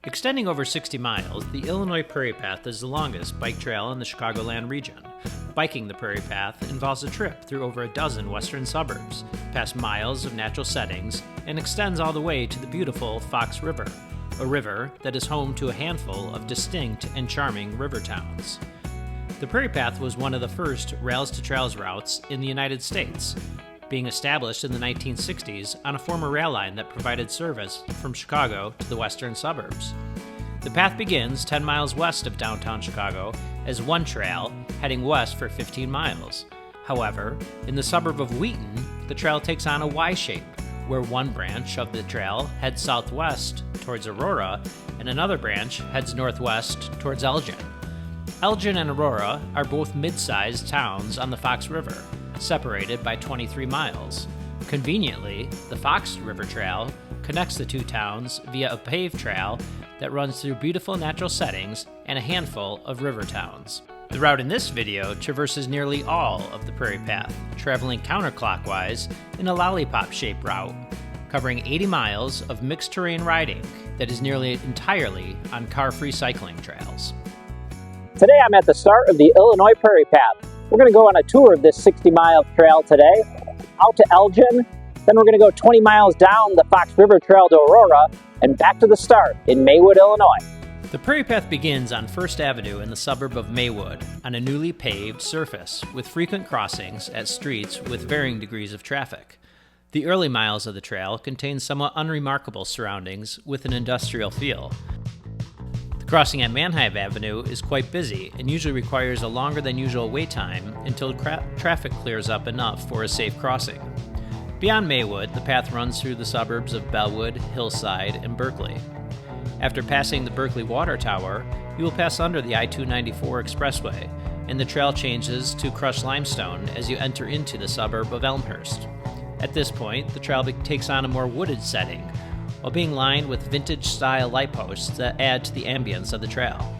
Extending over 60 miles, the Illinois Prairie Path is the longest bike trail in the Chicagoland region. Biking the Prairie Path involves a trip through over a dozen western suburbs, past miles of natural settings, and extends all the way to the beautiful Fox River, a river that is home to a handful of distinct and charming river towns. The Prairie Path was one of the first rails-to-trails routes in the United States, being established in the 1960s on a former rail line that provided service from Chicago to the western suburbs. The path begins 10 miles west of downtown Chicago as one trail heading west for 15 miles. However, in the suburb of Wheaten, the trail takes on a Y shape, where one branch of the trail heads southwest towards Aurora and another branch heads northwest towards Elgin. Elgin and Aurora are both mid-sized towns on the Fox River, separated by 23 miles. Conveniently, the Fox River Trail connects the two towns via a paved trail that runs through beautiful natural settings and a handful of river towns. The route in this video traverses nearly all of the Prairie Path, traveling counterclockwise in a lollipop-shaped route, covering 80 miles of mixed terrain riding that is nearly entirely on car-free cycling trails. Today I'm at the start of the Illinois Prairie Path. We're going to go on a tour of this 60-mile trail today, out to Elgin, then we're going to go 20 miles down the Fox River Trail to Aurora, and back to the start in Maywood, Illinois. The Prairie Path begins on 1st Avenue in the suburb of Maywood on a newly paved surface with frequent crossings at streets with varying degrees of traffic. The early miles of the trail contain somewhat unremarkable surroundings with an industrial feel. The crossing at Manheim Avenue is quite busy and usually requires a longer than usual wait time until traffic clears up enough for a safe crossing. Beyond Maywood, the path runs through the suburbs of Bellwood, Hillside, and Berkeley. After passing the Berkeley Water Tower, you will pass under the I-294 expressway, and the trail changes to crushed limestone as you enter into the suburb of Elmhurst. At this point, the trail takes on a more wooded setting, while being lined with vintage-style light posts that add to the ambience of the trail.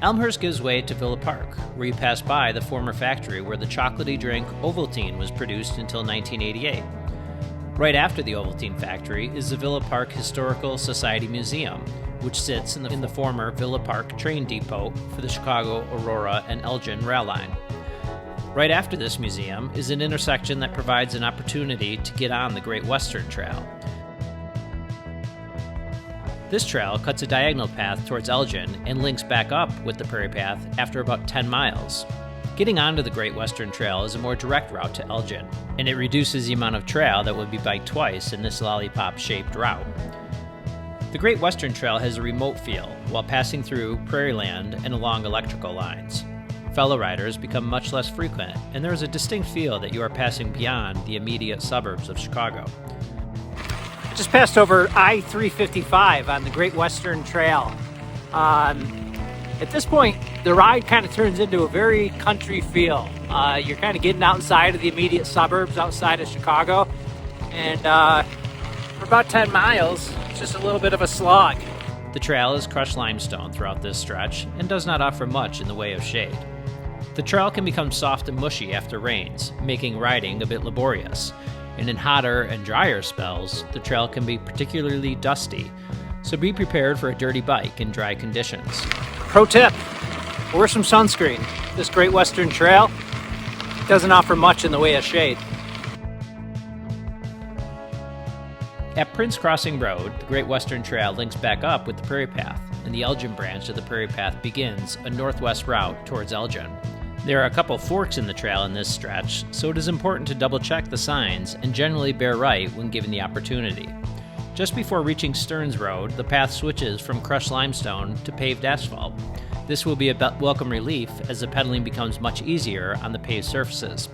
Elmhurst gives way to Villa Park, where you pass by the former factory where the chocolatey drink Ovaltine was produced until 1988. Right after the Ovaltine factory is the Villa Park Historical Society Museum, which sits in the former Villa Park train depot for the Chicago, Aurora, and Elgin rail line. Right after this museum is an intersection that provides an opportunity to get on the Great Western Trail. This trail cuts a diagonal path towards Elgin and links back up with the Prairie Path after about 10 miles. Getting onto the Great Western Trail is a more direct route to Elgin, and it reduces the amount of trail that would be biked twice in this lollipop-shaped route. The Great Western Trail has a remote feel while passing through prairie land and along electrical lines. Fellow riders become much less frequent, and there is a distinct feel that you are passing beyond the immediate suburbs of Chicago. Just passed over I-355 on the Great Western Trail. At this point, the ride kind of turns into a very country feel. You're kind of getting outside of the immediate suburbs, outside of Chicago, and for about 10 miles, it's just a little bit of a slog. The trail is crushed limestone throughout this stretch and does not offer much in the way of shade. The trail can become soft and mushy after rains, making riding a bit laborious. And in hotter and drier spells, the trail can be particularly dusty, so be prepared for a dirty bike in dry conditions. Pro tip, wear some sunscreen. This Great Western Trail doesn't offer much in the way of shade. At Prince Crossing Road, the Great Western Trail links back up with the Prairie Path, and the Elgin branch of the Prairie Path begins a northwest route towards Elgin. There are a couple forks in the trail in this stretch, so it is important to double-check the signs and generally bear right when given the opportunity. Just before reaching Stearns Road, the path switches from crushed limestone to paved asphalt. This will be a welcome relief as the pedaling becomes much easier on the paved surfaces.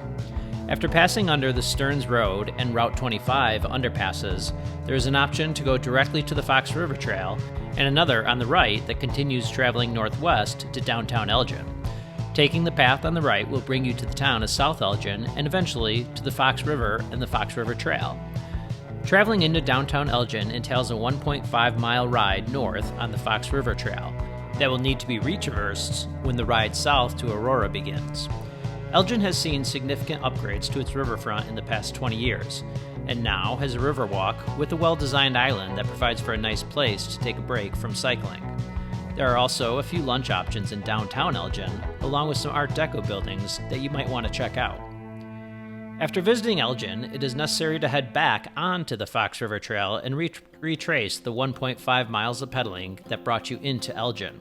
After passing under the Stearns Road and Route 25 underpasses, there is an option to go directly to the Fox River Trail and another on the right that continues traveling northwest to downtown Elgin. Taking the path on the right will bring you to the town of South Elgin and eventually to the Fox River and the Fox River Trail. Traveling into downtown Elgin entails a 1.5-mile ride north on the Fox River Trail that will need to be retraversed when the ride south to Aurora begins. Elgin has seen significant upgrades to its riverfront in the past 20 years, and now has a Riverwalk with a well-designed island that provides for a nice place to take a break from cycling. There are also a few lunch options in downtown Elgin, along with some Art Deco buildings that you might want to check out. After visiting Elgin, it is necessary to head back onto the Fox River Trail and retrace the 1.5 miles of pedaling that brought you into Elgin.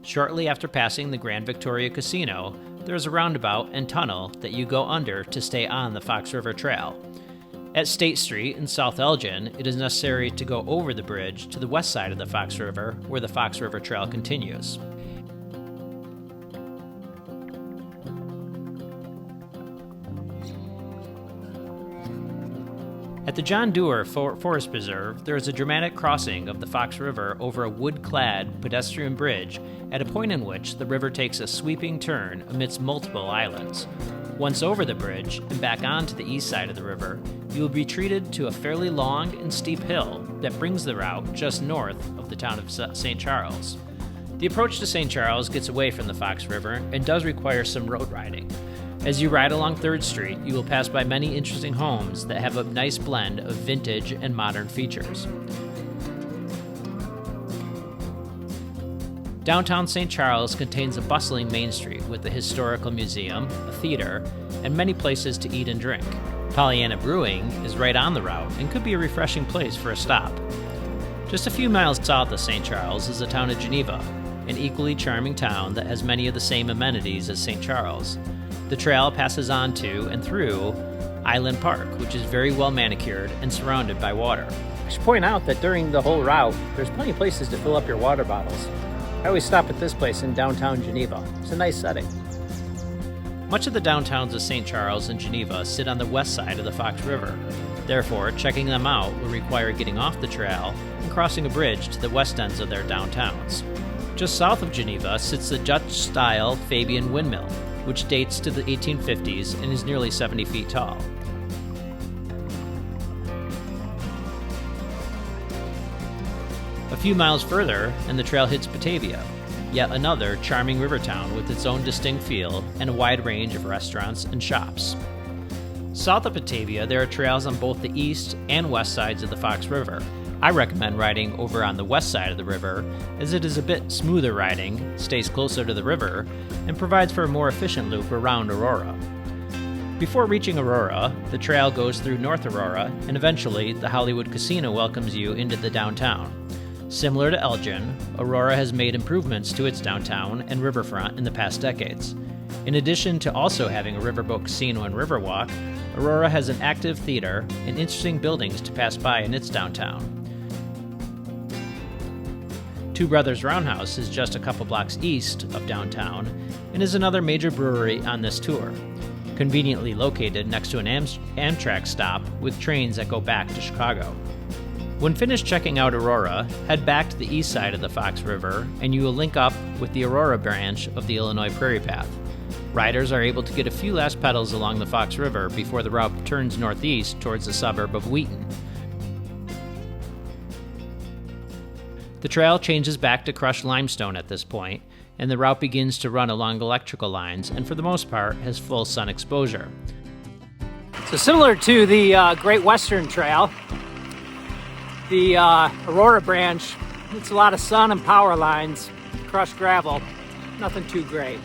Shortly after passing the Grand Victoria Casino, there is a roundabout and tunnel that you go under to stay on the Fox River Trail. At State Street in South Elgin, it is necessary to go over the bridge to the west side of the Fox River, where the Fox River Trail continues. At the John Dewar Forest Preserve, there is a dramatic crossing of the Fox River over a wood-clad pedestrian bridge at a point in which the river takes a sweeping turn amidst multiple islands. Once over the bridge and back onto the east side of the river, you will be treated to a fairly long and steep hill that brings the route just north of the town of St. Charles. The approach to St. Charles gets away from the Fox River and does require some road riding. As you ride along 3rd Street, you will pass by many interesting homes that have a nice blend of vintage and modern features. Downtown St. Charles contains a bustling main street with a historical museum, a theater, and many places to eat and drink. Pollyanna Brewing is right on the route and could be a refreshing place for a stop. Just a few miles south of St. Charles is the town of Geneva, an equally charming town that has many of the same amenities as St. Charles. The trail passes on to and through Island Park, which is very well manicured and surrounded by water. I should point out that during the whole route, there's plenty of places to fill up your water bottles. I always stop at this place in downtown Geneva. It's a nice setting. Much of the downtowns of St. Charles and Geneva sit on the west side of the Fox River. Therefore, checking them out will require getting off the trail and crossing a bridge to the west ends of their downtowns. Just south of Geneva sits the Dutch-style Fabian windmill, which dates to the 1850s and is nearly 70 feet tall. A few miles further, and the trail hits Batavia, yet another charming river town with its own distinct feel and a wide range of restaurants and shops. South of Batavia, there are trails on both the east and west sides of the Fox River. I recommend riding over on the west side of the river, as it is a bit smoother riding, stays closer to the river, and provides for a more efficient loop around Aurora. Before reaching Aurora, the trail goes through North Aurora, and eventually the Hollywood Casino welcomes you into the downtown. Similar to Elgin, Aurora has made improvements to its downtown and riverfront in the past decades. In addition to also having a riverboat casino and Riverwalk, Aurora has an active theater and interesting buildings to pass by in its downtown. Two Brothers Roundhouse is just a couple blocks east of downtown and is another major brewery on this tour, conveniently located next to an Amtrak stop with trains that go back to Chicago. When finished checking out Aurora, head back to the east side of the Fox River and you will link up with the Aurora branch of the Illinois Prairie Path. Riders are able to get a few last pedals along the Fox River before the route turns northeast towards the suburb of Wheaten. The trail changes back to crushed limestone at this point, and the route begins to run along electrical lines and for the most part has full sun exposure. So similar to the Great Western Trail, the Aurora branch, it's a lot of sun and power lines, crushed gravel, nothing too great.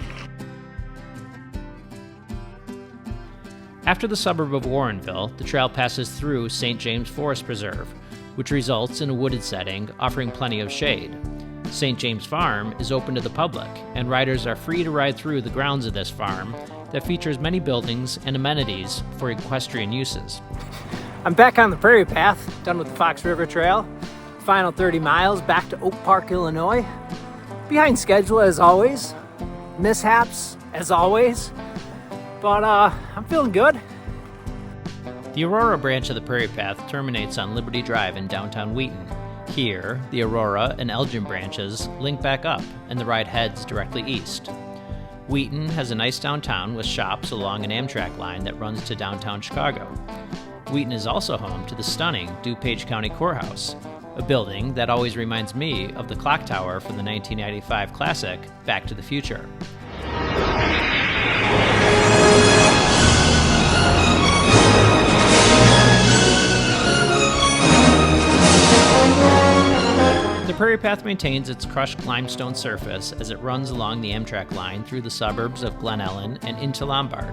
After the suburb of Warrenville, the trail passes through St. James Forest Preserve, which results in a wooded setting offering plenty of shade. St. James Farm is open to the public, and riders are free to ride through the grounds of this farm that features many buildings and amenities for equestrian uses. I'm back on the Prairie Path, done with the Fox River Trail. Final 30 miles back to Oak Park, Illinois. Behind schedule as always. Mishaps as always. But I'm feeling good. The Aurora branch of the Prairie Path terminates on Liberty Drive in downtown Wheaten. Here, the Aurora and Elgin branches link back up and the ride heads directly east. Wheaten has a nice downtown with shops along an Amtrak line that runs to downtown Chicago. Wheaten is also home to the stunning DuPage County Courthouse, a building that always reminds me of the clock tower from the 1995 classic Back to the Future. Prairie Path maintains its crushed limestone surface as it runs along the Amtrak line through the suburbs of Glen Ellen and into Lombard.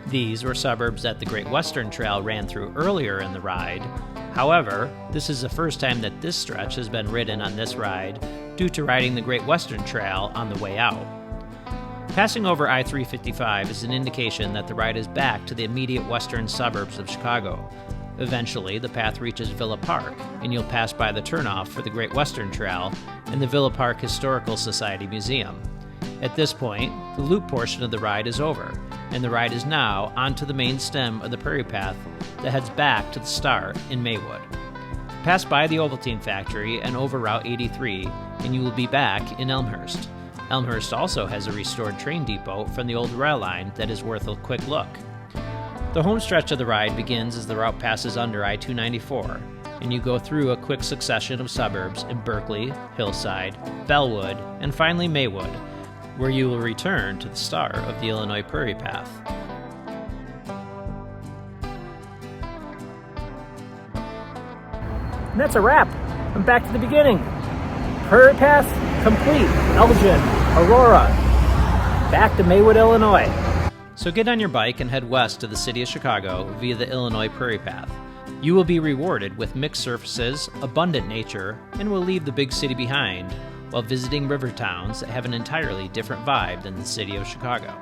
These were suburbs that the Great Western Trail ran through earlier in the ride. However, this is the first time that this stretch has been ridden on this ride due to riding the Great Western Trail on the way out. Passing over I-355 is an indication that the ride is back to the immediate western suburbs of Chicago. Eventually, the path reaches Villa Park, and you'll pass by the turnoff for the Great Western Trail and the Villa Park Historical Society Museum. At this point, the loop portion of the ride is over, and the ride is now onto the main stem of the Prairie Path that heads back to the start in Maywood. Pass by the Ovaltine factory and over Route 83, and you will be back in Elmhurst. Elmhurst also has a restored train depot from the old rail line that is worth a quick look. The home stretch of the ride begins as the route passes under I-294, and you go through a quick succession of suburbs in Berkeley, Hillside, Bellwood, and finally Maywood, where you will return to the start of the Illinois Prairie Path. And that's a wrap. I'm back to the beginning. Prairie Path complete. Elgin, Aurora, back to Maywood, Illinois. So get on your bike and head west to the city of Chicago via the Illinois Prairie Path. You will be rewarded with mixed surfaces, abundant nature, and will leave the big city behind while visiting river towns that have an entirely different vibe than the city of Chicago.